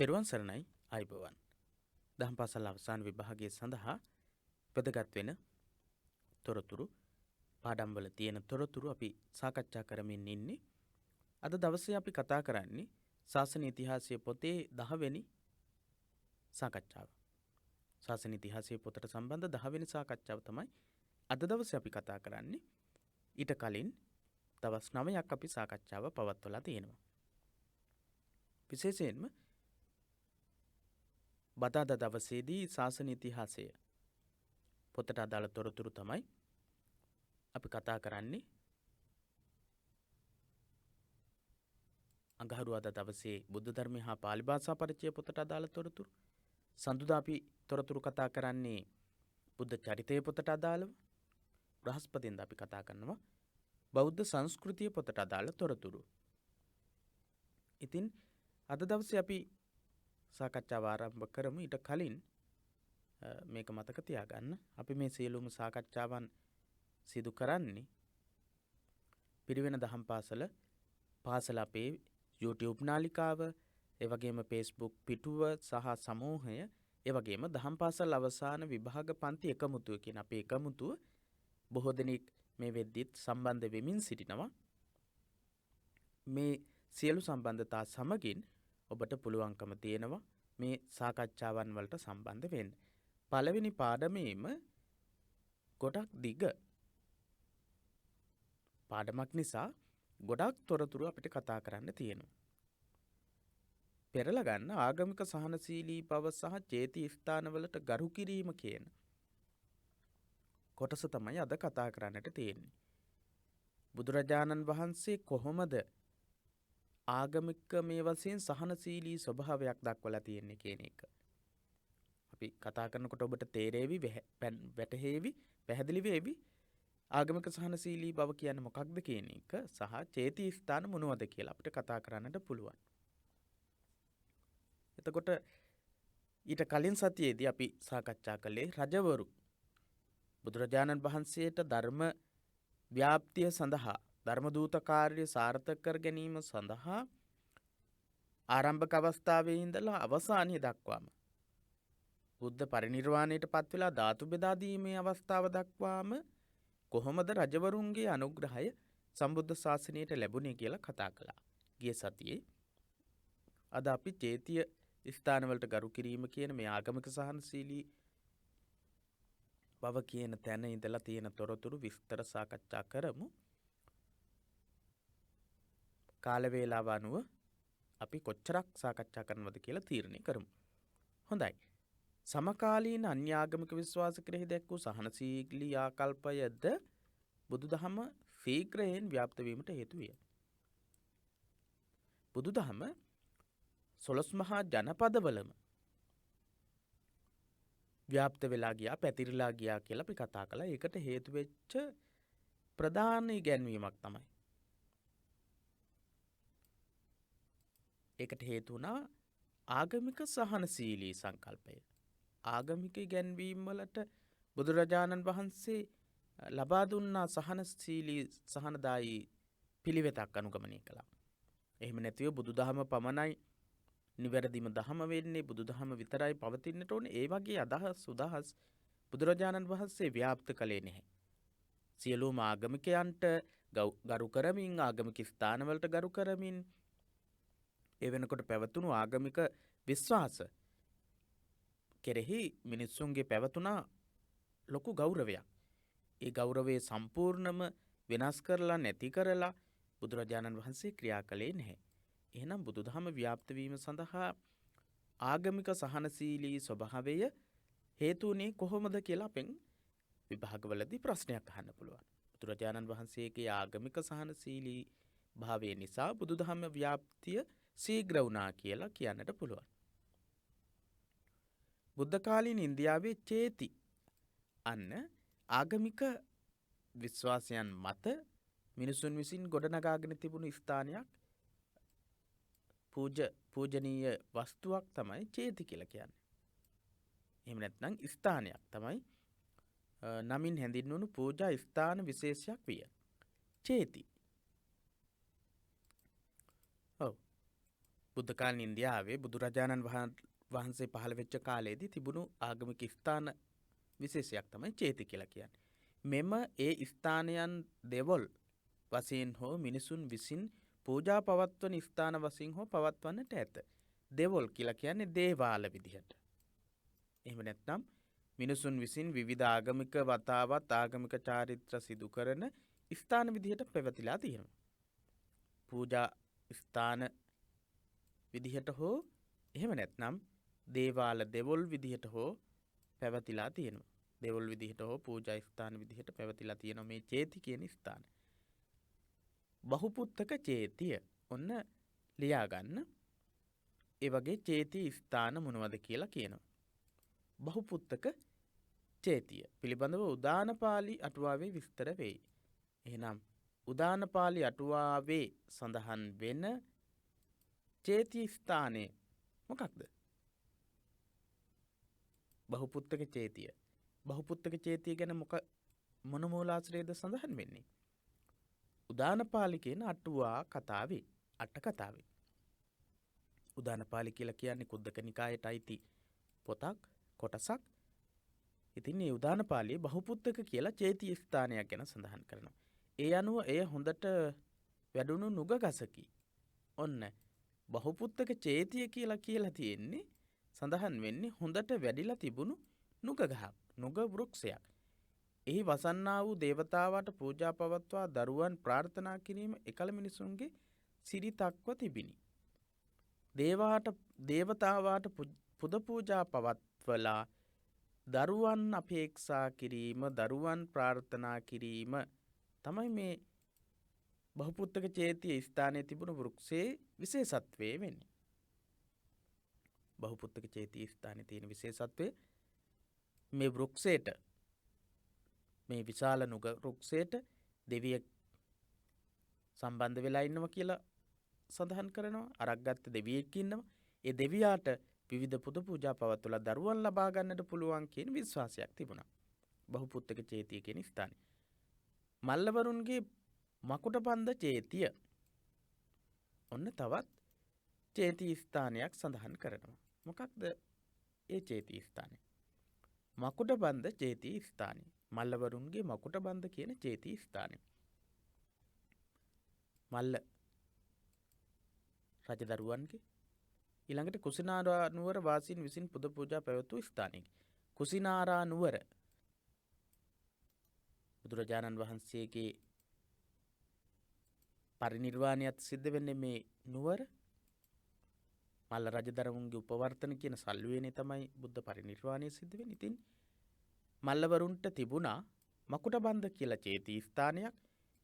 තෙරුවන් සරණයි අයිබෝවන්. දහම් පාසල් අවසාන විභාගයේ සඳහා වැදගත් වෙන තොරතුරු පාඩම්වල තියෙන තොරතුරු අපි සාකච්ඡා කරමින් ඉන්නේ. අද දවසේ අපි කතා කරන්නේ ශාසන ඉතිහාසයේ පොතේ 10 වෙනි සාකච්ඡාව. ශාසන ඉතිහාසයේ පොතට සම්බන්ධ 10 වෙනි සාකච්ඡාව තමයි අද දවසේ අපි කතා කරන්නේ. ඊට කලින් දවස් 9ක් අපි සාකච්ඡාව පවත්වලා තියෙනවා. විශේෂයෙන්ම බදාදා දවසේදී ශාසන ඉතිහාසය පොතට අදාළ තොරතුරු තමයි අපි කතා කරන්නේ. අඟහරුවාදා දවසේ බුද්ධ ධර්මය හා පාලි භාෂා පරිචය පොතට අදාළ තොරතුරු. සඳුදා අපි තොරතුරු කතා කරන්නේ බුද්ධ චරිතය පොතට අදාළව. බ්‍රහස්පතින්දා අපි කතා කරනවා බෞද්ධ සංස්කෘතිය පොතට අදාළ තොරතුරු. ඉතින් අද දවසේ අපි සාකච්ඡාව ආරම්භ කරමු. ඊට කලින් මේක මතක තියාගන්න. අපි මේ සියලුම සාකච්ඡාවන් සිදු කරන්නේ පිරිවෙන දහම් පාසල අපේ YouTube නාලිකාව, ඒ වගේම Facebook පිටුව සහ සමූහය, ඒ වගේම දහම් පාසල් අවසාන විභාග පන්ති එකමුතුව කියන අපේ එකමුතුව බොහෝ දෙනෙක් මේ වෙද්දිත් සම්බන්ධ වෙමින් සිටිනවා. මේ සියලු සම්බන්ධතා සමගින් ඔබට පුළුවන්කම තියෙනවා මේ සාකච්ඡාවන් වලට සම්බන්ධ වෙන්න. පළවෙනි පාඩමේම ගොඩක් දිග පාඩමක් නිසා ගොඩක් තොරතුරු අපිට කතා කරන්න තියෙනවා. පෙරලා ගන්න ආගමික සහනශීලී බව සහ චේති ස්ථානවලට ගරු කිරීම කියන කොටස තමයි අද කතා කරන්නට තියෙන්නේ. බුදුරජාණන් වහන්සේ කොහොමද ආගමික මේ වශයෙන් සහනශීලී ස්වභාවයක් දක්වලා තියෙන්නේ කියන එක අපි කතා කරනකොට ඔබට තේරෙවි, වැටහෙවි, පැහැදිලි වෙවි. ආගමික සහනශීලී බව කියන්නේ මොකක්ද කියන එක සහ චේති ස්ථාන මොනවද කියලා අපිට කතා කරන්නට පුළුවන්. එතකොට ඊට කලින් සතියේදී අපි සාකච්ඡා කළේ රජවරු බුදුරජාණන් වහන්සේට ධර්ම ව්‍යාප්තිය සඳහා, ධර්ම දූත කාර්ය සාර්ථක කර ගැනීම සඳහා ආරම්භක අවස්ථාවේ ඉඳලා අවසානයේ දක්වාම බුද්ධ පරිනිර්වාණයට පත් වෙලා ධාතු බෙදා දීමේ අවස්ථාව දක්වාම කොහොමද රජවරුන්ගේ අනුග්‍රහය සම්බුද්ධ ශාසනයට ලැබුණේ කියලා කතා කළා ගිය සතියේ. අද අපි චේතිය ස්ථානවලට ගරු කිරීම කියන මේ ආගමික සහනශීලී බව කියන තැන ඉඳලා තියෙන තොරතුරු විස්තර සාකච්ඡා කරමු. කාල වේලාව අනුව අපි කොච්චරක් සාකච්ඡා කරනවද කියලා තීරණය කරමු. හොඳයි. සමකාලීන අන්‍යාගමික විශ්වාස කෙරෙහි දැක් වූ සහනශීලී ආකල්පයද බුදුදහම ශීඝ්‍රයෙන් ව්‍යාප්ත වීමට හේතු විය. බුදුදහම 11 මහා ජනපදවලම ව්‍යාප්ත වෙලා ගියා, පැතිරිලා ගියා කියලා අපි කතා කළා. ඒකට හේතු වෙච්ච ප්‍රධාන ඉගැන්වීමක් තමයි. ඒකට හේතු වුණා ආගමික සහනශීලී සංකල්පය. ආගමික ඉගැන්වීම් වලට බුදුරජාණන් වහන්සේ ලබා දුන්නා සහනශීලී සහනදායී පිළිවෙතක් අනුගමනය කළා. එහෙම නැතිව බුදුදහම පමණයි නිවැරදිම දහම වෙන්නේ, බුදුදහම විතරයි පවතින්නට ඕනේ, ඒ වගේ අදහස් බුදුරජාණන් වහන්සේ ව්‍යාප්ත කළේ නැහැ. සියලුම ආගමිකයන්ට ගරු කරමින්, ආගමික ස්ථානවලට ගරු කරමින්, ඒ වෙනකොට පැවතුණු ආගමික විශ්වාස කෙරෙහි මිනිස්සුන්ගේ පැවතුණා ලොකු ගෞරවයක්. ඒ ගෞරවය සම්පූර්ණම වෙනස් කරලා, නැති කරලා බුදුරජාණන් වහන්සේ ක්‍රියා කළේ නැහැ. එහෙනම් බුදුදහම ව්‍යාප්ත වීම සඳහා ආගමික සහනශීලී ස්වභාවය හේතු වුණේ කොහොමද කියලා අපෙන් විභාගවලදී ප්‍රශ්නයක් අහන්න පුළුවන්. බුදුරජාණන් වහන්සේගේ ආගමික සහනශීලී භාවය නිසා බුදුදහම ව්‍යාප්තිය ශීඝ්‍ර වුණා කියලා කියන්නට පුළුවන්. බුද්ධ කාලීන ඉන්දියාවේ චේති අන්න ආගමික විශ්වාසයන් මත මිනිසුන් විසින් ගොඩනගාගෙන තිබුණු ස්ථානයක්, පූජනීය වස්තුවක් තමයි චේති කියලා කියන්නේ. එහෙම නැත්නම් ස්ථානයක් තමයි නමින් හැඳින්වුණු පූජා ස්ථාන විශේෂයක් විය. චේති. ඔව්. බුද්ධ කාලීන ඉන්දියාවේ බුදුරජාණන් වහන්සේ පහළ වෙච්ච කාලයේදී තිබුණු ආගමික ස්ථාන විශේෂයක් තමයි චේති කියලා කියන්නේ. මෙම ඒ ස්ථානයන් දෙවොල් වශයෙන් හෝ මිනිසුන් විසින් පූජා පවත්වන ස්ථාන වශයෙන් හෝ පවත්වන්නට ඇත. දෙවොල් කියලා කියන්නේ දේවාල විදිහට. එහෙම නැත්නම් මිනිසුන් විසින් විවිධ ආගමික වතාවත් ආගමික චාරිත්‍ර සිදු කරන ස්ථාන විදිහට පැවතිලා තියෙනවා. පූජා ස්ථාන විදිහට හෝ එහෙම නැත්නම් දේවාල දෙවොල් විදිහට හෝ පැවතිලා තියෙනවා. දෙවොල් විදිහට හෝ පූජා ස්ථාන විදිහට පැවතිලා තියෙනවා මේ චේති කියන ස්ථාන. බහුපුත්තක චේතිය ඔන්න ලියා ගන්න. ඒ වගේ චේති ස්ථාන මොනවද කියලා කියනවා. බහුපුත්තක චේතිය පිළිබඳව උදානපාලි අටුවාවේ විස්තර වෙයි. එහෙනම් උදානපාලි අටුවාවේ සඳහන් වෙන චේති ස්ථානය මොකක්ද? බහුපුත්තක චේතිය. බහුපුත්තක චේතිය ගැන මොන මූලාශ්‍රයේද සඳහන් වෙන්නේ? උදානපාලි කියන අටුවා කතාවේ අට කතාවේ. උදානපාලි කියලා කියන්නේ කුද්දක නිකායට අයිති පොතක් කොටසක්. ඉතින් මේ උදානපාලියේ බහුපුත්තක කියලා චේති ස්ථානයක් ගැන සඳහන් කරනවා. ඒ අනුව එය හොඳට වැඩුණු නුග ගසකි. ඔන්න බහුපුත්තක චේතිය කියලා තියෙන්නේ සඳහන් වෙන්නේ හොඳට වැඩිලා තිබුණු නුග ගහක්, නුග වෘක්ෂයක්. එහි වසන්නා වූ දේවතාවාට පූජා පවත්වා දරුවන් ප්‍රාර්ථනා කිරීම එකල මිනිසුන්ගේ සිරිතක්ව තිබිනි. දේවතාවාට පුද පූජා පවත්වලා දරුවන් අපේක්ෂා කිරීම, දරුවන් ප්‍රාර්ථනා කිරීම තමයි මේ බහුපුත්තක චේතිය ස්ථානයේ තිබුණු වෘක්ෂයේ විශේෂත්වය වෙන්නේ. බහුපුත්තක චේතිය ස්ථානයේ තියෙන විශේෂත්වය මේ වෘක්ෂයට, මේ විශාල නුග වෘක්ෂයට දෙවියෙක් සම්බන්ධ වෙලා ඉන්නවා කියලා සඳහන් කරනවා. අරක් ගත්ත දෙවියෙක් ඉන්නවා. ඒ දෙවියාට විවිධ පුද පූජා පවත්වලා දරුවන් ලබා ගන්නට පුළුවන් කියන විශ්වාසයක් තිබුණා. බහුපුත්තක චේතිය කියන ස්ථානයේ. මල්ලවරුන්ගේ මකුටබන්ධ චේතිය. ඔන්න තවත් චේති ස්ථානයක් සඳහන් කරනවා. මොකක්ද ඒ චේති ස්ථානය? මකුටබන්ධ චේති ස්ථානය. මල්ලවරුන්ගේ මකුටබන්ධ කියන චේති ස්ථානය. මල්ල රජදරුවන්ගේ ඊළඟට කුසිනාරා නුවර වාසීන් විසින් පුද පූජා පැවැත්වූ ස්ථානයකි. කුසිනාරා නුවර බුදුරජාණන් වහන්සේගේ පරිනිර්වාණයත් සිද්ධ වෙන්නේ මේ නුවර. මල්ල රජදරුවන්ගේ උපවර්තන කියන සල්ුවේනේ තමයි බුද්ධ පරිනිර්වාණය සිද්ධ වෙන්නේ. ඉතින් මල්ලවරුන්ට තිබුණා මකුටබන්ධ කියලා චේති ස්ථානයක්.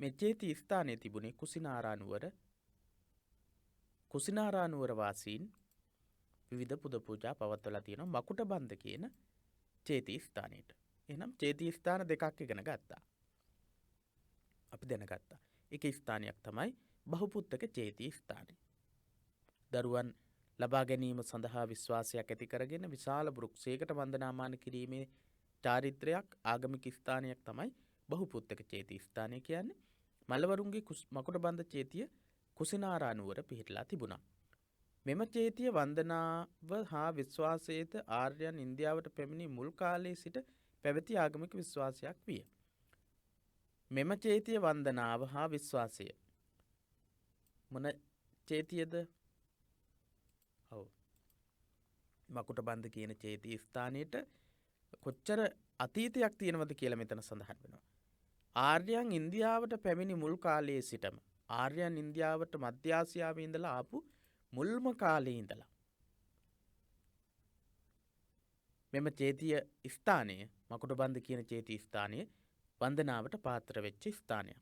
මේ චේති ස්ථානයේ තිබුණේ කුසිනාරා නුවර. කුසිනාරා නුවර වාසීන් විවිධ පුද පූජා පවත්වලා තියෙනවා මකුටබන්ධ කියන චේති ස්ථානයට. එහෙනම් චේති ස්ථාන දෙකක් ඉගෙන ගත්තා. අපි දැනගත්තා. එක ස්ථානයක් තමයි බහුපුත්තක චේති ස්ථානය. දරුවන් ලබා ගැනීම සඳහා විශ්වාසයක් ඇති කරගෙන විශාල වෘක්ෂයකට වන්දනාමාන කිරීමේ චාරිත්‍රයක් ආගමික ස්ථානයක් තමයි බහුපුත්තක චේති ස්ථානය කියන්නේ. මල්ලවරුන්ගේ මකුටබන්ධ චේතිය කුසිනාරා නුවර පිහිටලා තිබුණා. මෙම චේතිය වන්දනාව හා විශ්වාසයේද ආර්යයන් ඉන්දියාවට පැමිණි මුල් කාලයේ සිට පැවති ආගමික විශ්වාසයක් විය. මෙම චේතිය වන්දනාව හා විශ්වාසය මොන චේතියද? ඔව්, මකුටබන්ධ කියන චේති ස්ථානයට කොච්චර අතීතයක් තියෙනවද කියලා මෙතන සඳහන් වෙනවා. ආර්යයන් ඉන්දියාවට පැමිණි මුල් කාලයේ සිටම, ආර්යයන් ඉන්දියාවට මධ්‍ය ආසියාවේ ඉඳලා ආපු මුල්ම කාලේ ඉඳලා මෙම චේතිය ස්ථානය, මකුටබන්ධ කියන චේති ස්ථානය වන්දනාවට පාත්‍ර වෙච්ච ස්ථානයක්.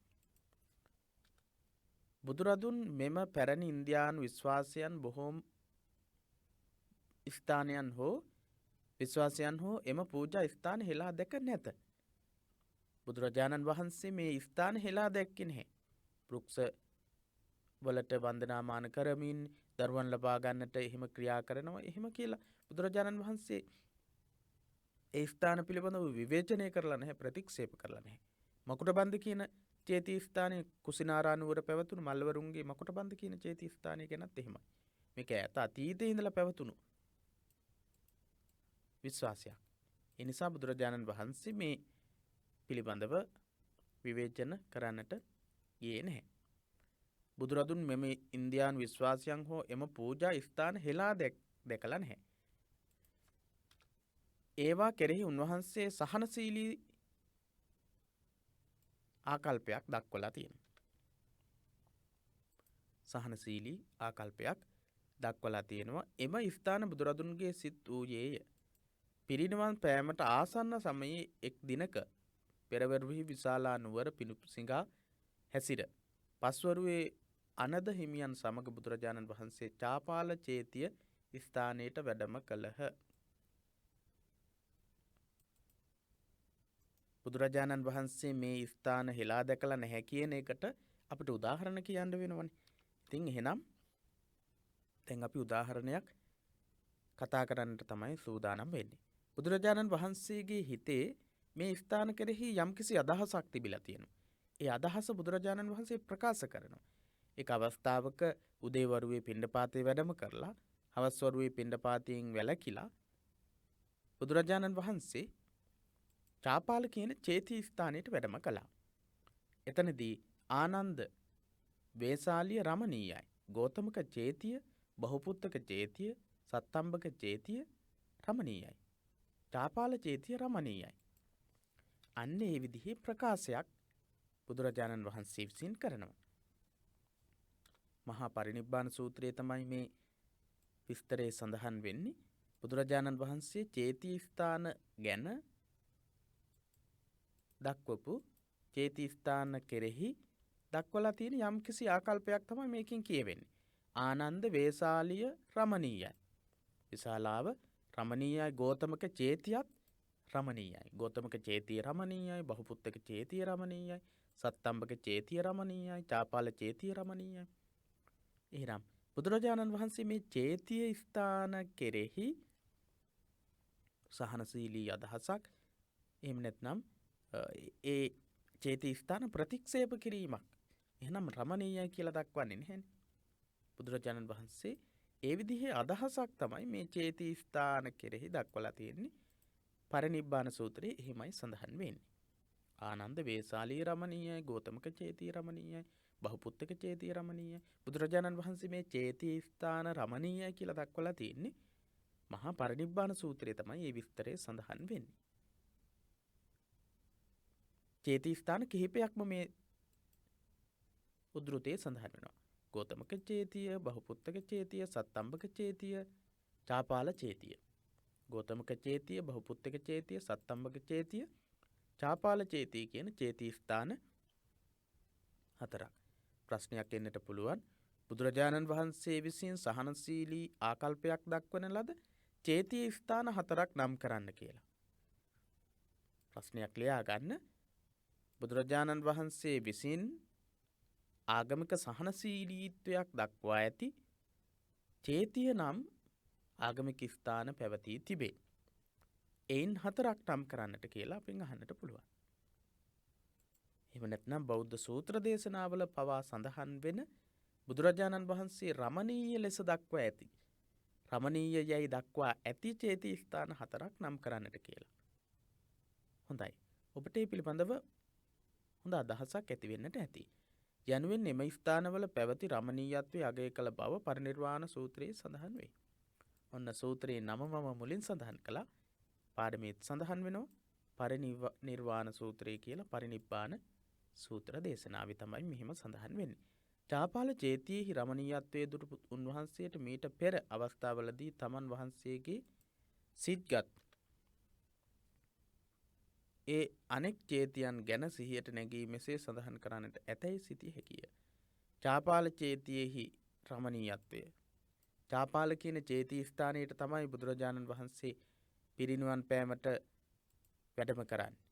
බුදුරදුන් මෙම පැරණි ඉන්දියානු විශ්වාසයන් බොහෝම ස්ථානයන් හෝ විශ්වාසයන් හෝ එම පූජා ස්ථාන හෙලා දැක නැත. බුදුරජාණන් වහන්සේ මේ ස්ථාන හෙලා දැක්කේ නැහැ. වෘක්ෂ වලට වන්දනාමාන කරමින් දරුවන් ලබා ගන්නට එහෙම ක්‍රියා කරනවා එහෙම කියලා බුදුරජාණන් වහන්සේ ඒ ස්ථාන පිළිබඳව විවේචනය කරලා නැහැ, ප්‍රතික්ෂේප කරලා නැහැ. මකුටබන්ධ කියන චේති ස්ථානයේ කුසිනාරා නුවර පැවතුණු මල්වරුන්ගේ මකුටබන්ධ කියන චේති ස්ථානය ගැනත් එහෙමයි. මේක ඈත අතීතයේ ඉඳලා පැවතුණු විශ්වාසයක්. ඒ නිසා බුදුරජාණන් වහන්සේ මේ පිළිබඳව විවේචන කරන්නට ගියේ නැහැ. බුදුරදුන් මෙම ඉන්දියානු විශ්වාසයන් හෝ එම පූජා ස්ථාන හෙලා දැකලා නැහැ. ඒවා කෙරෙහි උන්වහන්සේ සහනශීලී ආකල්පයක් දක්වලා තියෙනවා. සහනශීලී ආකල්පයක් දක්වලා තියෙනවා. එම ස්ථාන බුදුරදුන්ගේ සිත් වූයේය. පිරිනිවන් පෑමට ආසන්න සමයේ එක් දිනක පෙරවරුෙහි විශාලා නුවර පිණුසිඟා හැසිර පස්වරුවේ අනද හිමියන් සමග බුදුරජාණන් වහන්සේ චාපාල චේතිය ස්ථානයට වැඩම කළහ. බුදුරජාණන් වහන්සේ මේ ස්ථාන හෙලා දැකලා නැහැ කියන එකට අපිට උදාහරණ කියන්න වෙනවනේ. ඉතින් එහෙනම් දැන් අපි උදාහරණයක් කතා කරන්නට තමයි සූදානම් වෙන්නේ. බුදුරජාණන් වහන්සේගේ හිතේ මේ ස්ථාන කෙරෙහි යම්කිසි අදහසක් තිබිලා තියෙනවා. ඒ අදහස බුදුරජාණන් වහන්සේ ප්‍රකාශ කරනවා. එක අවස්ථාවක උදේවරුවේ පිණ්ඩපාතේ වැඩම කරලා හවස් වරුවේ පිණ්ඩපාතයෙන් වැළකීලා බුදුරජාණන් වහන්සේ චාපාල කියන චේති ස්ථානයට වැඩම කළා. එතනදී ආනන්ද වේසාලිය රමණීයයි. ගෝතමක චේතිය, බහුපුත්තක චේතිය, සත්තම්බක චේතිය රමණීයයි. චාපාල චේතිය රමණීයයි. අන්න ඒ විදිහේ ප්‍රකාශයක් බුදුරජාණන් වහන්සේ විසින් කරනවා. මහා පරිනිබ්බාන සූත්‍රයේ තමයි මේ විස්තරේ සඳහන් වෙන්නේ. බුදුරජාණන් වහන්සේ චේති ස්ථාන ගැන දක්වපු චේති ස්ථාන කෙරෙහි දක්වලා තියෙන යම්කිසි ආකල්පයක් තමයි මේකෙන් කියවෙන්නේ. ආනන්ද වේසාලිය රමණීයයි. විශාලාව රමණීයයි. ගෝතමක චේතියත් රමණීයයි. ගෝතමක චේතිය රමණීයයි. බහුපුත්තක චේතිය රමණීයයි. සත්තම්බක චේතිය රමණීයයි. චාපාල චේතිය රමණීයයි. එහෙනම් බුදුරජාණන් වහන්සේ මේ චේතිය ස්ථාන කෙරෙහි සහනශීලී අදහසක් එහෙම නැත්නම් ඒ චේති ස්ථාන ප්‍රතික්ෂේප කිරීමක් එහෙනම් රමණීයයි කියලා දක්වන්නේ නැහැ. බුදුරජාණන් වහන්සේ ඒ විදිහේ අදහසක් තමයි මේ චේති ස්ථාන කෙරෙහි දක්වලා තියෙන්නේ. පරිනිබ්බාන සූත්‍රයේ එහෙමයි සඳහන් වෙන්නේ. ආනන්ද වේසාලී රමණීයයි. ගෝතමක චේතිය රමණීයයි. බහුපුත්තක චේතිය රමණීයයි. බුදුරජාණන් වහන්සේ මේ චේති ස්ථාන රමණීයයි කියලා දක්වලා තියෙන්නේ මහා පරිනිබ්බාන සූත්‍රයේ තමයි මේ විස්තරය සඳහන් වෙන්නේ. චේති ස්ථාන කිහිපයක්ම මේ උද්ෘතයේ සඳහන් වෙනවා. ගෝතමක චේතිය, බහුපුත්තක චේතිය, සත්තම්බක චේතිය, චාපාල චේතිය. ගෝතමක චේතිය, බහුපුත්තක චේතිය, සත්තම්බක චේතිය, චාපාල චේතිය කියන චේති ස්ථාන හතරක්. ප්‍රශ්නයක් එන්නට පුළුවන්. බුදුරජාණන් වහන්සේ විසින් සහනශීලී ආකල්පයක් දක්වන ලද චේති ස්ථාන හතරක් නම් කරන්න කියලා. ප්‍රශ්නයක් ලියා ගන්න. බුදුරජාණන් වහන්සේ විසින් ආගමික සහනශීලීත්වයක් දක්වා ඇති චේතිය නම් ආගමික ස්ථාන පැවතී තිබේ. එයින් හතරක් නම් කරන්නට කියලා අපෙන් අහන්නට පුළුවන්. එහෙම නැත්නම් බෞද්ධ සූත්‍ර දේශනාවල පවා සඳහන් වෙන බුදුරජාණන් වහන්සේ රමණීය ලෙස දක්වා ඇති රමණීය යයි දක්වා ඇති චේති ස්ථාන හතරක් නම් කරන්නට කියලා. හොඳයි. ඔබට මේ පිළිබඳව හොඳ අදහසක් ඇති වෙන්නට ඇති. යනුවෙන් එම ස්ථානවල පැවති රමණීයත්වයේ අගය කළ බව පරිනිර්වාණ සූත්‍රයේ සඳහන් වේ. ඔන්න සූත්‍රයේ නම මම මුලින් සඳහන් කළා. පාඩමේත් සඳහන් වෙනවා පරිනිර්වාණ සූත්‍රය කියලා. පරිනිබ්බාන සූත්‍ර දේශනාවේ තමයි මෙහිම සඳහන් වෙන්නේ. චාපාල චේතියෙහි රමණීයත්වයේ දුටු උන්වහන්සේට මීට පෙර අවස්ථාවලදී තමන් වහන්සේගේ සිත්ගත් ඒ අනෙක් චේතියන් ගැන සිහියට නැගී මෙසේ සඳහන් කරන්නට ඇතැයි සිතිය හැකිය. චාපාල චේතියෙහි රමණීයත්වය. චාපාල කියන චේති ස්ථානයට තමයි බුදුරජාණන් වහන්සේ පිරිනිවන් පෑමට වැඩම කරන්නේ.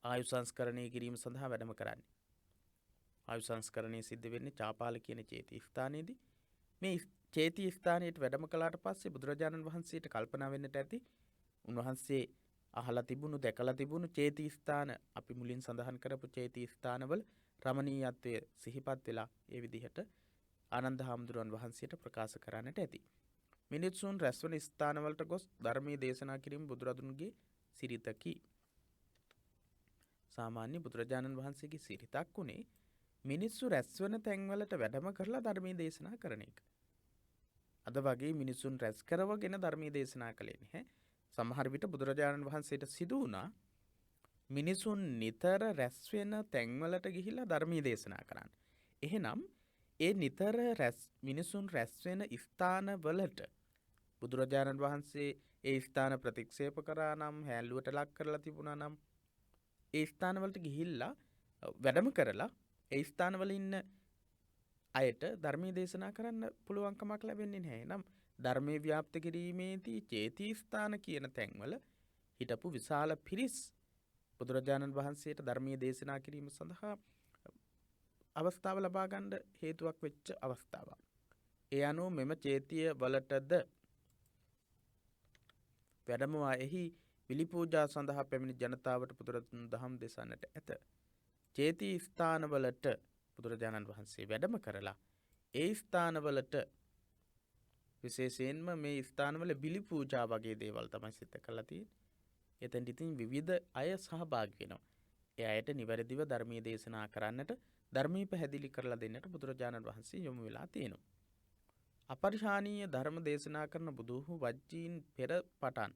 ආයු සංස්කරණය කිරීම සඳහා වැඩම කරන්නේ. ආයු සංස්කරණය සිද්ධ වෙන්නේ චාපාල කියන චේති ස්ථානයේදී. මේ චේති ස්ථානයට වැඩම කළාට පස්සේ බුදුරජාණන් වහන්සේට කල්පනා වෙන්නට ඇති උන්වහන්සේ අහලා තිබුණු දැකලා තිබුණු චේති ස්ථාන අපි මුලින් සඳහන් කරපු චේති ස්ථානවල රමණීයත්වය සිහිපත් වෙලා ඒ විදිහට ආනන්ද හාමුදුරුවන් වහන්සේට ප්‍රකාශ කරන්නට ඇති. මිනිසුන් රැස්වන ස්ථානවලට ගොස් ධර්මයේ දේශනා කිරීම බුදුරදුන්ගේ සිරිතකි. සාමාන්‍ය බුදුරජාණන් වහන්සේගේ සිරිතක් උනේ මිනිස්සු රැස්වන තැන්වලට වැඩම කරලා ධර්මයේ දේශනා කරන එක. අද වගේ මිනිසුන් රැස් කරවගෙන ධර්මයේ දේශනා කළේ නැහැ. සමහර විට බුදුරජාණන් වහන්සේට සිදු වුණා මිනිසුන් නිතර රැස් වෙන තැන්වලට ගිහිල්ලා ධර්මයේ දේශනා කරන්න. එහෙනම් ඒ නිතර මිනිසුන් රැස් වෙන ස්ථානවලට බුදුරජාණන් වහන්සේ ඒ ස්ථාන ප්‍රතික්ෂේප කරා නම් හැල්ලුවට ලක් කරලා තිබුණා නම් ඒ ස්ථානවලට ගිහිල්ලා වැඩම කරලා ඒ ස්ථානවල ඉන්න අයට ධර්මයේ දේශනා කරන්න පුළුවන්කමක් ලැබෙන්නේ නැහැ. නම් ධර්මයේ ව්‍යාප්ත කිරීමේදී චේති ස්ථාන කියන තැන්වල හිටපු විශාල පිරිස් බුදුරජාණන් වහන්සේට ධර්මයේ දේශනා කිරීම සඳහා අවස්ථාව ලබා ගන්න හේතුවක් වෙච්ච අවස්ථාවක්. ඒ අනුව මෙම චේතිය වලටද වැඩමවා එහි පිළි පූජා සඳහා පැමිණි ජනතාවට බුදුරදුන් දහම් දෙසන්නට ඇත. චේති ස්ථානවලට බුදුරජාණන් වහන්සේ වැඩම කරලා ඒ ස්ථානවලට විශේෂයෙන්ම මේ ස්ථානවල බිලි පූජා වගේ දේවල් තමයි සිද්ධ කරලා තියෙන්නේ. එතෙන් ඉතින් විවිධ අය සහභාගී වෙනවා. ඒ අයට නිවැරදිව ධර්මයේ දේශනා කරන්නට ධර්මයේ පැහැදිලි කරලා දෙන්නට බුදුරජාණන් වහන්සේ යොමු වෙලා තියෙනවා. අපරිහානීය ධර්ම දේශනා කරන බුදුහු වජ්ජීන් පෙර පටන්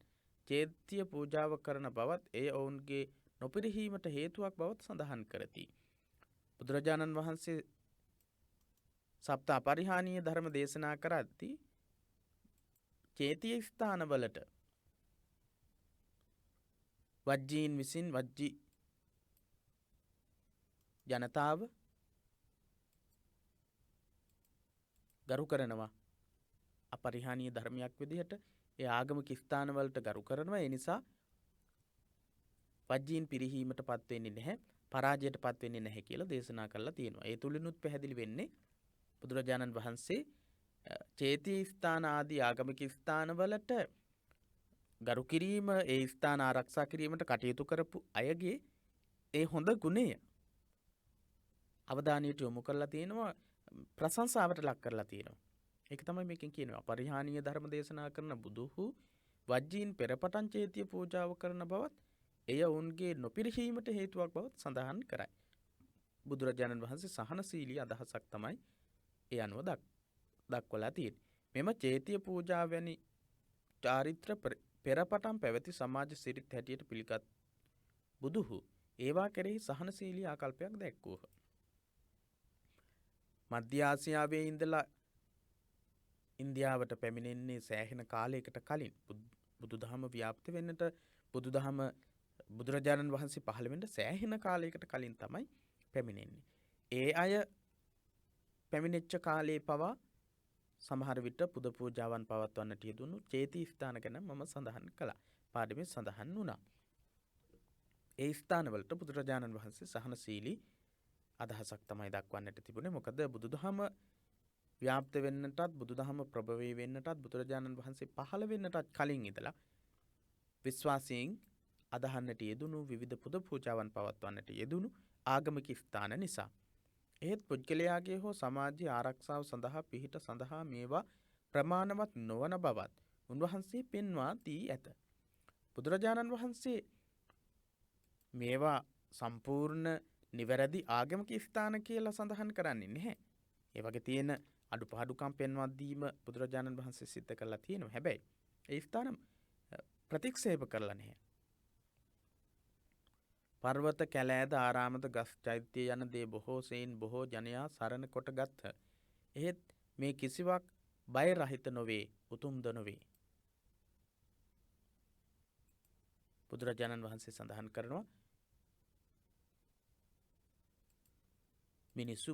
චේත්‍ය පූජාව කරන බවත් එය ඔවුන්ගේ නොපිරිහීමට හේතුවක් බවත් සඳහන් කරති. බුදුරජාණන් වහන්සේ සප්ත අපරිහානීය ධර්ම දේශනා කරද්දී චේතිය ස්ථානවලට වජ්ජීන් විසින් වජ්ජි ජනතාව ගරු කරනවා. අපරිහානීය ධර්මයක් විදිහට ඒ ආගමික ස්ථානවලට ගරු කරනවා. ඒ නිසා වජ්ජීන් පිරිහීමට පත් වෙන්නේ නැහැ, පරාජයට පත් වෙන්නේ නැහැ කියලා දේශනා කරලා තියෙනවා. ඒ තුලිනුත් පැහැදිලි වෙන්නේ බුදුරජාණන් වහන්සේ චේති ස්ථාන ආදී ආගමික ස්ථානවලට ගරු කිරීම, ඒ ස්ථාන ආරක්ෂා කිරීමට කටයුතු කරපු අයගේ ඒ හොඳ ගුණය අවධානයට යොමු කරලා තියෙනවා, ප්‍රශංසාවට ලක් කරලා තියෙනවා. ඒක තමයි මේකෙන් කියනවා අපරිහානීය ධර්ම දේශනා කරන බුදුහු වජ්ජීන් පෙරපටන් චේතිය පූජාව කරන බවත් එය ඔවුන්ගේ නොපිරිහීමට හේතුවක් බවත් සඳහන් කරයි. බුදුරජාණන් වහන්සේ සහනශීලී අදහසක් තමයි ඒ අනුව දක්වලා තියෙන්නේ. මෙම චේතිය පූජා වැනි චාරිත්‍ර පෙරපටන් පැවති සමාජ සිරිත් හැටියට පිළිගත් බුදුහු ඒවා කෙරෙහි සහනශීලී ආකල්පයක් දැක්වූහ. මධ්‍ය ආසියාවේ ඉඳලා ඉන්දියාවට පැමිණෙන්නේ සෑහෙන කාලයකට කලින්. බුදුදහම ව්‍යාප්ත වෙන්නට බුදුරජාණන් වහන්සේ පහළ වෙන්න සෑහෙන කාලයකට කලින් තමයි පැමිණෙන්නේ. ඒ අය පැමිණෙච්ච කාලේ පවා සමහර විට පුද පූජාවන් පවත්වන්නට යෙදුණු චේති ස්ථාන ගැන මම සඳහන් කළා. පාඩමේ සඳහන් වුණා. ඒ ස්ථානවලට බුදුරජාණන් වහන්සේ සහනශීලී අදහසක් තමයි දක්වන්නට තිබුණේ. මොකද බුදුදහම ව්‍යාප්ත වෙන්නටත් බුදුදහම ප්‍රභවී වෙන්නටත් බුදුරජාණන් වහන්සේ පහළ වෙන්නටත් කලින් ඉඳලා විශ්වාසයෙන් අදහන්නට යෙදුණු විවිධ පුද පූජාවන් පවත්වන්නට යෙදුණු ආගමික ස්ථාන නිසා. එහෙත් පුද්ගලයාගේ හෝ සමාජයේ ආරක්ෂාව සඳහා පිහිට සඳහා මේවා ප්‍රමාණවත් නොවන බවත් උන්වහන්සේ පෙන්වා දී ඇත. බුදුරජාණන් වහන්සේ මේවා සම්පූර්ණ නිවැරදි ආගමික ස්ථාන කියලා සඳහන් කරන්නේ නැහැ. ඒ වගේ තියෙන අඩුපාඩුකම් පෙන්වා දීම බුදුරජාණන් වහන්සේ සිද්ධ කරලා තියෙනවා. හැබැයි ඒ ස්ථාන ප්‍රතික්ෂේප කරලා නැහැ. පර්වත කැලෑද ආරාමද ගස් චෛත්‍ය යන දේ බොහෝ සෙයින් බොහෝ ජනයා සරණ කොට ගත්හ. එහෙත් මේ කිසිවක් බය රහිත නොවේ, උතුම්ද නොවේ. බුදුරජාණන් වහන්සේ සඳහන් කරනවා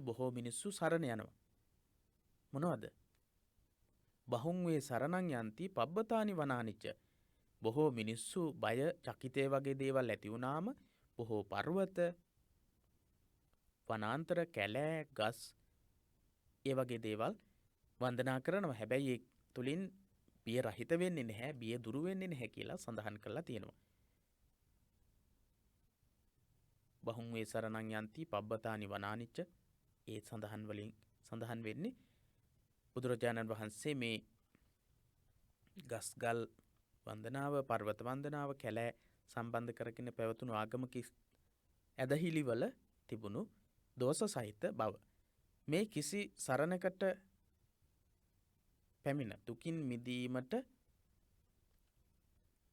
බොහෝ මිනිස්සු සරණ යනවා. මොනවද? බහුං වේ සරණං යන්ති පබ්බතානි වනානිච්ච. බොහෝ මිනිස්සු බය, චකිතය වගේ දේවල් ඇති වුණාම බොහෝ පර්වත, වනාන්තර, කැලෑ, ගස් ඒ වගේ දේවල් වන්දනා කරනවා. හැබැයි ඒ තුලින් බිය රහිත වෙන්නේ නැහැ, බිය දුරු වෙන්නේ නැහැ කියලා සඳහන් කරලා තියෙනවා. බහුන් වේ සරණං යන්ති පබ්බතානි වනානිච්ච ඒ සඳහන් වෙන්නේ බුදුරජාණන් වහන්සේ මේ ගස්ගල් වන්දනාව පර්වත වන්දනාව කැලෑ සම්බන්ධ කරගෙන පැවතුණු ආගමික ඇදහිලිවල තිබුණු දෝෂ සහිත බව. මේ කිසි සරණකට පැමිණ දුකින් මිදීමට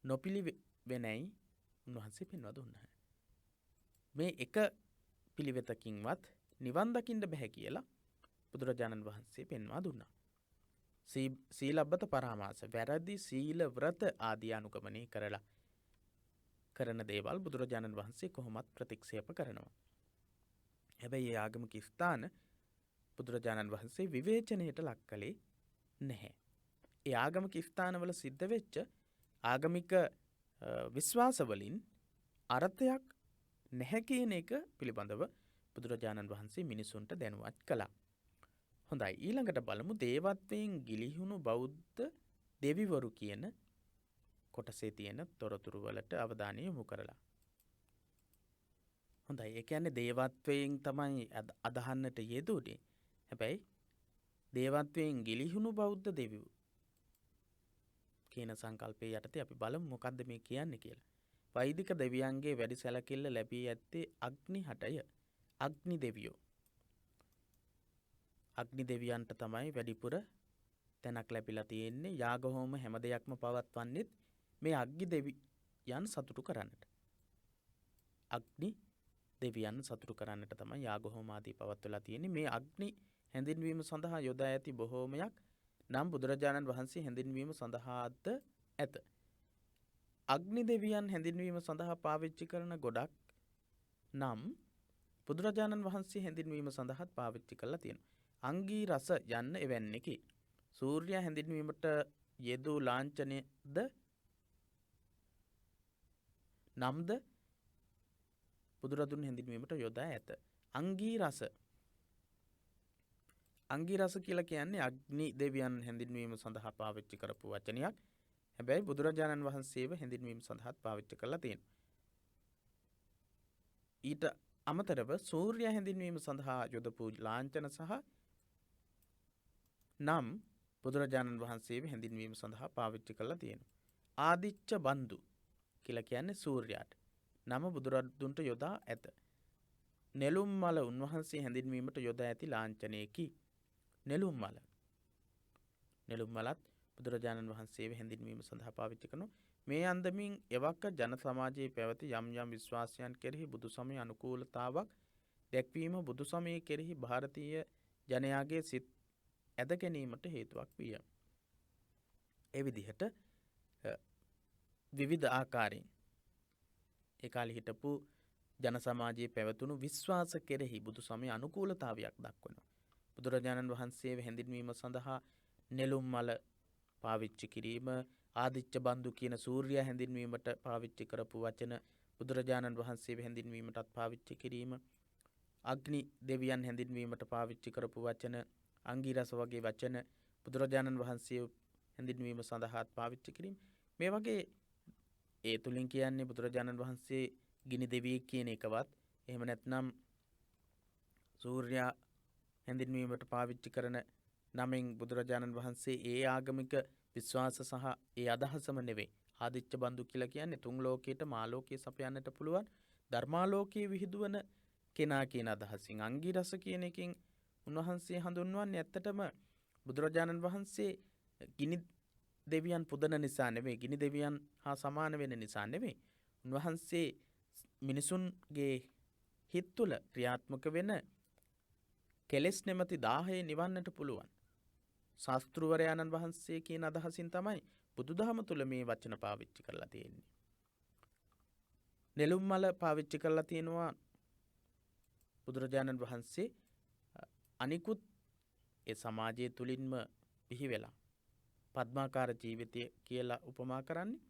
නොපිළිවෙනයි උන්වහන්සේ පෙන්වා දුන්නා. මේ එක පිළිවෙතකින්වත් නිවන් දකින්න බෑ කියලා බුදුරජාණන් වහන්සේ පෙන්වා දුන්නා. සීලබ්බත පරාමාස වැරදි සීල ව්‍රත ආදී අනුගමනය කරලා කරන දේවල් බුදුරජාණන් වහන්සේ කොහොමත් ප්‍රතික්ෂේප කරනවා. හැබැයි ඒ ආගමික ස්ථාන බුදුරජාණන් වහන්සේ විවේචනයට ලක් කළේ නැහැ. ඒ ආගමික ස්ථානවල සිද්ධ වෙච්ච ආගමික විශ්වාසවලින් අර්ථයක් නැහැ කියන එක පිළිබඳව බුදුරජාණන් වහන්සේ මිනිසුන්ට දැනුවත් කළා. හොඳයි, ඊළඟට බලමු දේවත්වයෙන් ගිලිහුණු බෞද්ධ දෙවිවරු කියන කොටසේ තියෙන තොරතුරු වලට අවධානය යොමු කරලා. හොඳයි, ඒ කියන්නේ දේවත්වයෙන් තමයි අදහන්නට යෙදුනේ. හැබැයි දේවත්වයෙන් ගිලිහුණු බෞද්ධ දෙවිවරු කියන සංකල්පයේ යටතේ අපි බලමු මොකද්ද මේ කියන්නේ කියලා. වෛදික දෙවියන්ගේ වැඩි සැලකිල්ල ලැබී ඇත්තේ අග්නි හටය. අග්නි දෙවියෝ. අග්නි දෙවියන්ට තමයි වැඩිපුර තැනක් ලැබිලා තියෙන්නේ. යාග හෝම හැම දෙයක්ම පවත්වන්නේත් මේ අග්නි දෙවියන් සතුටු කරන්නට. අග්නි දෙවියන් සතුටු කරන්නට තමයි යාග හෝම ආදී පවත්වලා තියෙන්නේ. මේ අග්නි හැඳින්වීම සඳහා යොදා ඇති බොහෝමයක් නම් බුදුරජාණන් වහන්සේ හැඳින්වීම සඳහාද ඇත. අග්නි දෙවියන් හැඳින්වීම සඳහා පාවිච්චි කරන ගොඩක් නම් බුදුරජාණන් වහන්සේ හැඳින්වීම සඳහාත් පාවිච්චි කරලා තියෙනවා. අංගී රස යන්න එවැන්නකි. සූර්යයා හැඳින්වීමට යෙදූ ලාංඡනයද නම්ද බුදුරදුන් හැඳින්වීමට යොදා ඇත. අංගී රස. අංගී රස කියලා කියන්නේ අග්නි දෙවියන් හැඳින්වීම සඳහා පාවිච්චි කරපු වචනයක්. හැබැයි බුදුරජාණන් වහන්සේව හැඳින්වීම සඳහාත් පාවිච්චි කරලා තියෙනවා. ඊට අමතරව සූර්යයා හැඳින්වීම සඳහා යොදපු ලාංඡන සහ නම් බුදුරජාණන් වහන්සේව හැඳින්වීම සඳහා පාවිච්චි කරලා තියෙනවා. ආදිච්ච බන්දු කියලා කියන්නේ සූර්යාට. නම බුදුරදුන්ට යොදා ඇත. නෙළුම් මල උන්වහන්සේ හැඳින්වීමට යොදා ඇති ලාංඡනයකි. නෙළුම් මල. නෙළුම් මලත් බුදුරජාණන් වහන්සේව හැඳින්වීම සඳහා පාවිච්චි කරනවා. මේ අන්දමින් එවක ජන සමාජයේ පැවති යම් යම් විශ්වාසයන් කෙරෙහි බුදු සමය අනුකූලතාවක් දැක්වීම බුදු සමය කෙරෙහි ಭಾರತೀಯ ජනයාගේ සිත් ඇද ගැනීමට හේතුවක් විය. ඒ විදිහට විවිධ ආකාරයෙන් ඒ කාලේ හිටපු ජන සමාජයේ පැවතුණු විශ්වාස කෙරෙහි බුදු සමය අනුකූලතාවයක් දක්වනවා. බුදුරජාණන් වහන්සේව හැඳින්වීම සඳහා නෙළුම් මල පාවිච්චි කිරීම, ආදිච්ච බන්දු කියන සූර්යයා හැඳින්වීමට පාවිච්චි කරපු වචන බුදුරජාණන් වහන්සේව හැඳින්වීමටත් පාවිච්චි කිරීම, අග්නි දෙවියන් හැඳින්වීමට පාවිච්චි කරපු වචන, අංගීරස වගේ වචන බුදුරජාණන් වහන්සේ හැඳින්වීම සඳහාත් පාවිච්චි කිරීම. මේ වගේ ඒ තුලින් කියන්නේ බුදුරජාණන් වහන්සේ ගිනි දෙවියෙක් කියන එකවත් එහෙම නැත්නම් සූර්යයා හැඳින්වීමට පාවිච්චි කරන නමෙන් බුදුරජාණන් වහන්සේ ඒ ආගමික විශ්වාස සහ ඒ අදහසම නෙවෙයි. ආදිච්ච බන්දු කියලා කියන්නේ තුන් ලෝකයට මාලෝකයේ සපයන්නට පුළුවන් ධර්මාලෝකයේ විහිදුවන කෙනා කියන අදහසින්. අංගීරස කියන එකෙන් උන්වහන්සේ හඳුන්වන්නේ ඇත්තටම බුදුරජාණන් වහන්සේ ගිනි දෙවියන් පුදන නිසා නෙවෙයි, ගිනි දෙවියන් හා සමාන වෙන නිසා නෙවෙයි. උන්වහන්සේ මිනිසුන්ගේ හිත් තුළ ක්‍රියාත්මක වෙන කෙලෙස් නැමැති 10 නිවන්නට පුළුවන්. ශාස්ත්‍රවරයාණන් වහන්සේ කියන අදහසින් තමයි බුදුදහම තුළ මේ වචන පාවිච්චි කරලා තියෙන්නේ. නෙළුම් මල පාවිච්චි කරලා තියෙනවා බුදුරජාණන් වහන්සේ අනිකුත් ඒ සමාජයේ තුලින්ම බිහි වෙලා පద్මාකාර ජීවිතය කියලා උපමා කරන්නේ.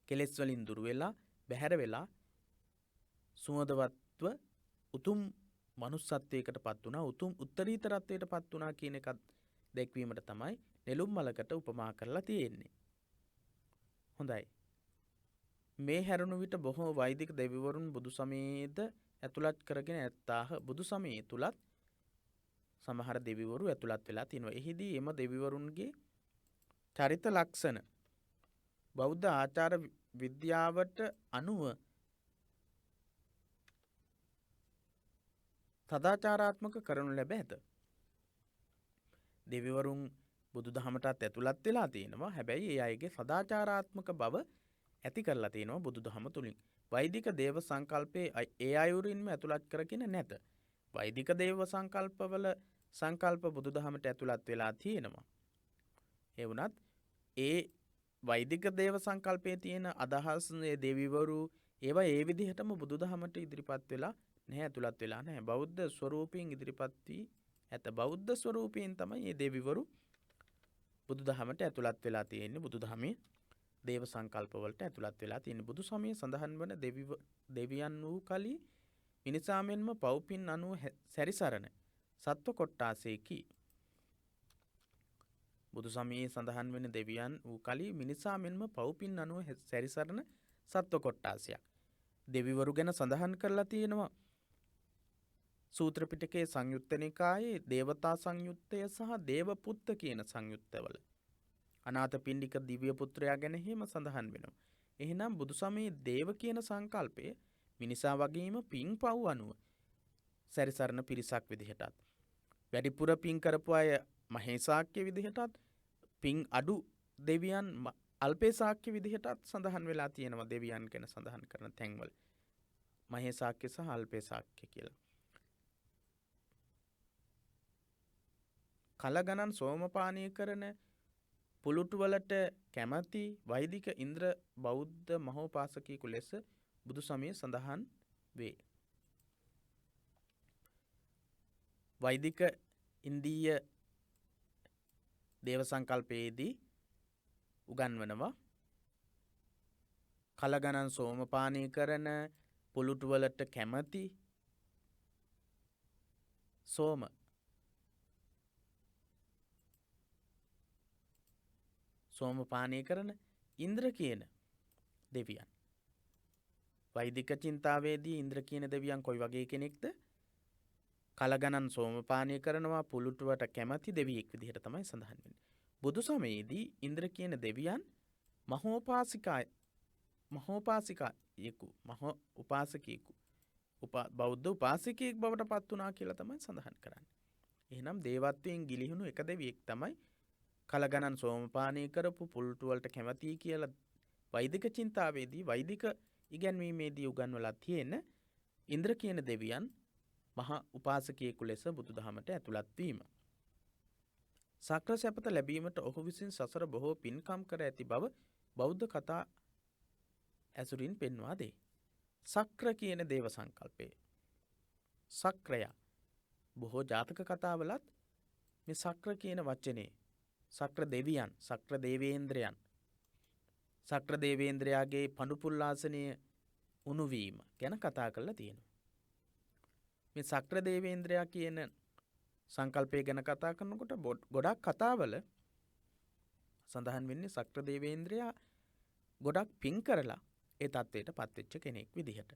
කෙලෙස් වලින් දුර වෙලා බැහැර වෙලා සුවඳවත්ව උතුම් මනුස්සත්වයකට පත් වුණා, උතුම් උත්තරීතරත්වයට පත් වුණා කියන එක දැක්වීමට තමයි නෙළුම් මලකට උපමා කරලා තියෙන්නේ. හොඳයි. මේ හැරුණු විට බොහෝ වෛදික දෙවිවරුන් බුදු සමයේද ඇතුළත් කරගෙන ඇත්තාහ. බුදු සමයේ තුලත් සමහර දෙවිවරු ඇතුළත් වෙලා තිනවා. එහිදී එම දෙවිවරුන්ගේ චරිත ලක්ෂණ බෞද්ධ ආචාර විද්‍යාවට අනුව සදාචාරාත්මක කරනු ලැබ ඇත. දෙවිවරුන් බුදුදහමටත් ඇතුළත් වෙලා තියෙනවා. හැබැයි ඒ අයගේ සදාචාරාත්මක බව ඇති කරලා තියෙනවා බුදුදහම තුලින්. වෛදික දේව සංකල්පයේ ඒ අයුරින්ම ඇතුළත් කරගෙන නැත. වෛදික දේව සංකල්පවල සංකල්ප බුදුදහමට ඇතුළත් වෙලා තියෙනවා. ඒ වුණත් ඒ වෛදික දේව සංකල්පයේ තියෙන අදහස් දෙවිවරු ඒවා ඒ විදිහටම බුදුදහමට ඉදිරිපත් වෙලා නැහැ, ඇතුළත් වෙලා නැහැ. බෞද්ධ ස්වරූපයෙන් ඉදිරිපත් වී ඇත. බෞද්ධ ස්වරූපයෙන් තමයි මේ දෙවිවරු බුදුදහමට ඇතුළත් වෙලා තියෙන්නේ. බුදුදහමේ දේව සංකල්ප වලට ඇතුළත් වෙලා තියෙන්නේ. බුදු සමයේ සඳහන් වන දෙවියන් වූ කලී මිනිසා මෙන්ම පව්පින් අනුව සැරිසරන සත්ව කොට්ටාසේකි. බුදු සමයේ සඳහන් වෙන දෙවියන් වූ කලී මිනිසා මෙන්ම පව්පින් අනුව සැරිසරන සත්ව කොට්ටාසයක්. දෙවිවරු ගැන සඳහන් කරලා තියෙනවා සූත්‍ර පිටකයේ සංයුත්ත නිකායේ දේවතා සංයුත්තය සහ දේවපුත්ත කියන සංයුත්තවල. අනාථපිණ්ඩික දිව්‍ය පුත්‍රයා ගැන එහෙම සඳහන් වෙනවා. එහෙනම් බුදු සමයේ දේව කියන සංකල්පය මිනිසා වගේම පින් පව් අනුව සැරිසරන පිරිසක් විදිහටත්, වැඩිපුර පින් කරපු අය මහේසාක්‍ය විදිහටත්, පින් අඩු දෙවියන් අල්පේසාක්‍ය විදිහටත් සඳහන් වෙලා තියෙනවා. දෙවියන් ගැන සඳහන් කරන තැන්වල මහේසාක්‍ය සහ අල්පේසාක්‍ය කියලා. කල ගණන් සෝමපානය කරන පුලුටුවලට කැමති වෛදික ඉන්ද්‍ර බෞද්ධ මහෝපාසකයෙකු ලෙස බුදු සමයේ සඳහන් වේ. වෛදික ඉන්දීය දේව සංකල්පයේදී උගන්වනවා කල ගණන් සෝමපානය කරන පුලුටුවලට කැමති සෝමපානය කරන ඉන්ද්‍ර කියන දෙවියන්. වෛදික චින්තාවේදී ඉන්ද්‍ර කියන දෙවියන් කොයි වගේ කෙනෙක්ද? කලගණන් සෝමපානය කරනවා පුලුටුවට කැමති දෙවියෙක් විදිහට තමයි සඳහන් වෙන්නේ. බුදු සමයේදී ඉන්ද්‍ර කියන දෙවියන් උපාසකයෙකු බෞද්ධ උපාසකයෙක් බවට පත් වුණා කියලා තමයි සඳහන් කරන්නේ. එහෙනම් දේවත්වයෙන් ගිලිහුණු එක දෙවියෙක් තමයි කලගණන් සෝමපානය කරපු පුලුටුවලට කැමති කියලා වෛදික චින්තාවේදී වෛදික ඉගැන්වීමේදී උගන්වලා තියෙන ඉන්ද්‍ර කියන දෙවියන් මහා උපාසකයෙකු ලෙස බුදුදහමට ඇතුළත් වීම. සක්‍ර සැපත ලැබීමට ඔහු විසින් සසර බොහෝ පින්කම් කර ඇති බව බෞද්ධ කතා ඇසුරින් පෙන්වා දෙයි. සක්‍ර කියන දේව සංකල්පය. සක්‍රය බොහෝ ජාතක කතාවලත් මේ සක්‍ර කියන වචනේ සක්‍ර දෙවියන්, සක්‍ර දේවේන්ද්‍රයන්, සක්‍ර දේවේන්ද්‍රයාගේ පඬුපුල්ලාසනය උණුවීම ගැන කතා කරලා තියෙනවා. මේ සක්‍ර දේවේන්ද්‍රයා කියන සංකල්පය ගැන කතා කරනකොට ගොඩක් කතාවල සඳහන් වෙන්නේ සක්‍ර දේවේන්ද්‍රයා ගොඩක් පින් කරලා ඒ තත්ත්වයට පත්වෙච්ච කෙනෙක් විදිහට.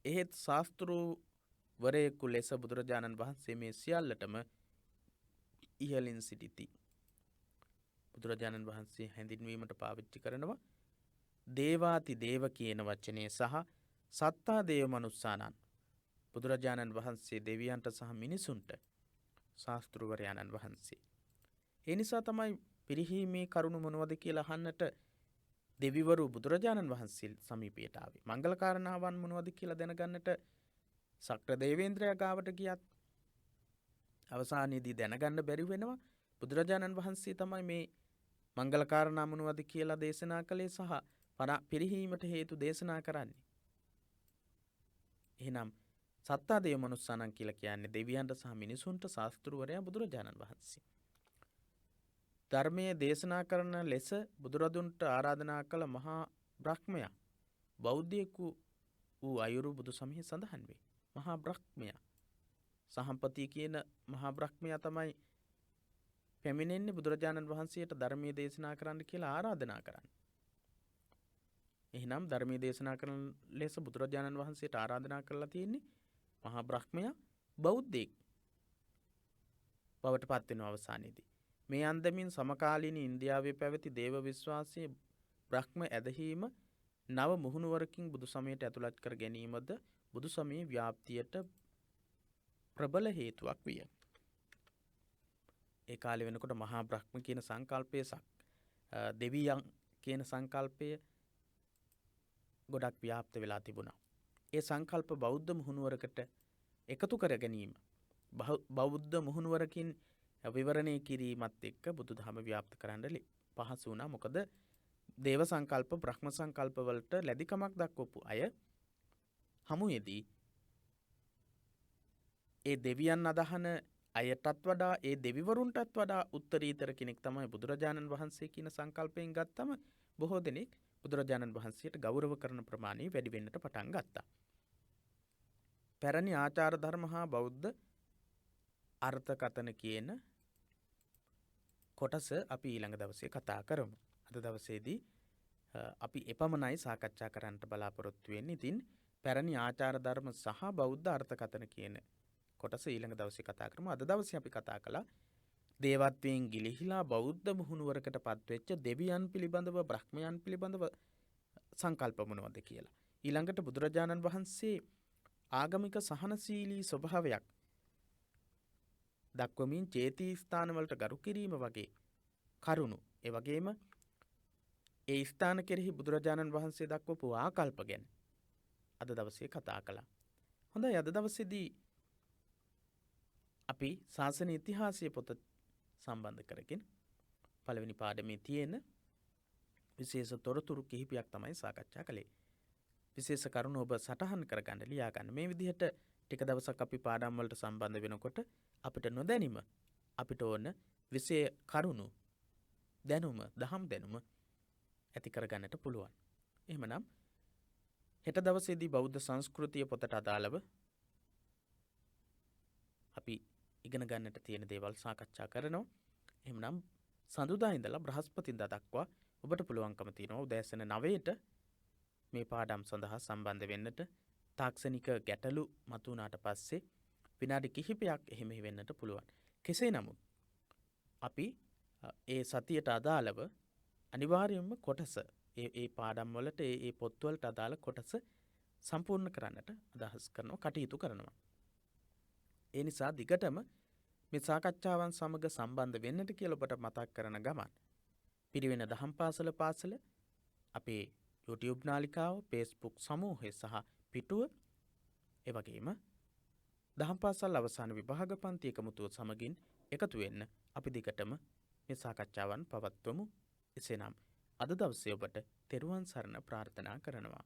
එහෙත් ශාස්තෘවරයෙකු ලෙස බුදුරජාණන් වහන්සේ මේ සියල්ලටම ඉහළින් සිටිති. බුදුරජාණන් වහන්සේ හැඳින්වීමට පාවිච්චි කරනවා දේවාති දේව කියන වචනය සහ සත්තා දේව මනුස්සානන්. බුදුරජාණන් වහන්සේ දෙවියන්ට සහ මිනිසුන්ට ශාස්තෘවරයාණන් වහන්සේ. ඒ නිසා තමයි පිරිහීමේ කරුණු මොනවද කියලා අහන්නට දෙවිවරු බුදුරජාණන් වහන්සේ සමීපයට ආවේ. මංගල කාරණාවන් මොනවද කියලා දැනගන්නට සක්‍ර දේවේන්ද්‍රයා ගාවට ගියත් අවසානයේදී දැනගන්න බැරි වෙනවා. බුදුරජාණන් වහන්සේ තමයි මේ මංගල කාරණා මොනවද කියලා දේශනා කළේ සහ පිරිහීමට හේතු දේශනා කරන්නේ. එහෙනම් සත්තා දේව මනුස්සානන් කියලා කියන්නේ දෙවියන්ට සහ මිනිසුන්ට ශාස්තෘවරයා බුදුරජාණන් වහන්සේ. ධර්මයේ දේශනා කරන ලෙස බුදුරදුන්ට ආරාධනා කළ මහා බ්‍රහ්මයා බෞද්ධයෙකු වූ අයුරු බුදු සමයේ සඳහන් වේ. මහා බ්‍රහ්මයා සහම්පති කියන මහා බ්‍රහ්මයා තමයි පැමිණෙන්නේ බුදුරජාණන් වහන්සේට ධර්මයේ දේශනා කරන්න කියලා ආරාධනා කරන්නේ. එහෙනම් ධර්මයේ දේශනා කරන ලෙස බුදුරජාණන් වහන්සේට ආරාධනා කරලා තියෙන්නේ මහා බ්‍රහ්මයා බෞද්ධයෙක් බවට පත් වෙන අවසානයේදී. මේ අන්දමින් සමකාලීන ඉන්දියාවේ පැවති දේව විශ්වාසයේ බ්‍රහ්ම ඇදහිීම නව මුහුණුවරකින් බුදු සමයට ඇතුළත් කර ගැනීමද බුදු සමයේ ව්‍යාප්තියට ප්‍රබල හේතුවක් විය. ඒ කාලේ වෙනකොට මහා බ්‍රහ්ම කියන සංකල්පය දෙවියන් කියන සංකල්පය ගොඩක් ව්‍යාප්ත වෙලා තිබුණා. ඒ සංකල්ප බෞද්ධ මුහුණුවරකට එකතු කර ගැනීම බෞද්ධ මුහුණුවරකින් විවරණය කිරීමත් එක්ක බුදුදහම ව්‍යාප්ත කරන්න පහසු වුණා. මොකද දේව සංකල්ප බ්‍රහ්ම සංකල්ප වලට ලැබිකමක් දක්වපු අය හමුවේදී ඒ දෙවියන් අදහන අයටත් වඩා ඒ දෙවිවරුන්ටත් වඩා උත්තරීතර කෙනෙක් තමයි බුදුරජාණන් වහන්සේ කියන සංකල්පයෙන් ගත්තම බොහෝ දෙනෙක් බුදුරජාණන් වහන්සේට ගෞරව කරන ප්‍රමාණය වැඩි වෙන්නට පටන් ගත්තා. පැරණි ආචාර ධර්ම හා බෞද්ධ අර්ථකථන කියන කොටස අපි ඊළඟ දවසේ කතා කරමු. අද දවසේදී අපි එපමණයි සාකච්ඡා කරන්නට බලාපොරොත්තු වෙන්නේ. ඉතින් පැරණි ආචාර ධර්ම සහ බෞද්ධ අර්ථකථන කියන කොටස ඊළඟ දවසේ කතා කරමු. අද දවසේ අපි කතා කළා දේවත්වයෙන් ගිලිහිලා බෞද්ධ මුහුණුවරකට පත්වෙච්ච දෙවියන් පිළිබඳව බ්‍රහ්මයන් පිළිබඳව සංකල්ප මොනවද කියලා. ඊළඟට බුදුරජාණන් වහන්සේ ආගමික සහනශීලී ස්වභාවයක් දක්වමින් චේතී ස්ථාන වලට ගරු කිරීම වගේ කරුණු, ඒ වගේම ඒ ස්ථාන කෙරෙහි බුදුරජාණන් වහන්සේ දක්වපු ආකල්ප ගැන අද දවසේ කතා කළා. හොඳයි, අද දවසේදී අපි ශාසන ඉතිහාසයේ පොත සම්බන්ධ කරගෙන පළවෙනි පාඩමේ තියෙන විශේෂ තොරතුරු කිහිපයක් තමයි සාකච්ඡා කළේ. විශේෂ කරුණු ඔබ සටහන් කරගන්න, ලියා ගන්න. මේ විදිහට ටික දවසක් අපි පාඩම් වලට සම්බන්ධ වෙනකොට අපිට නොදැනීම අපිට ඕන විශේෂ කරුණු දැනුම, දහම් දැනුම ඇති කරගන්නට පුළුවන්. එහෙමනම් හෙට දවසේදී බෞද්ධ සංස්කෘතිය පොතට අදාළව අපි ඉගෙන ගන්නට තියෙන දේවල් සාකච්ඡා කරනවා. එහෙමනම් සඳුදා ඉඳලා බ්‍රහස්පතින්දා දක්වා ඔබට පුළුවන්කම තියෙනවා උදෑසන 9ට මේ පාඩම් සඳහා සම්බන්ධ වෙන්නට. තාක්ෂණික ගැටලු මතුවනාට පස්සේ විනාඩි කිහිපයක් එහෙම වෙන්නට පුළුවන්. කෙසේ නමුත් අපි ඒ සතියට අදාළව අනිවාර්යයෙන්ම කොටස ඒ පාඩම් වලට ඒ පොත්වලට අදාළ කොටස සම්පූර්ණ කරන්නට අදහස් කරනවා, කටයුතු කරනවා. ඒ නිසා දිගටම මේ සාකච්ඡාවන් සමග සම්බන්ධ වෙන්නට කියලා ඔබට මතක් කරන ගමන් පිරිවෙන දහම් පාසල අපේ YouTube නාලිකාව, Facebook සමූහය සහ පිටුව, ඒ වගේම දහම් පාසල් අවසාන විභාග පන්ති එකමුතුව සමගින් එකතු වෙන්න අපි දිගටම මේ සාකච්ඡාවන් පවත්වමු. එසේනම් අද දවසේ ඔබට තෙරුවන් සරණ ප්‍රාර්ථනා කරනවා.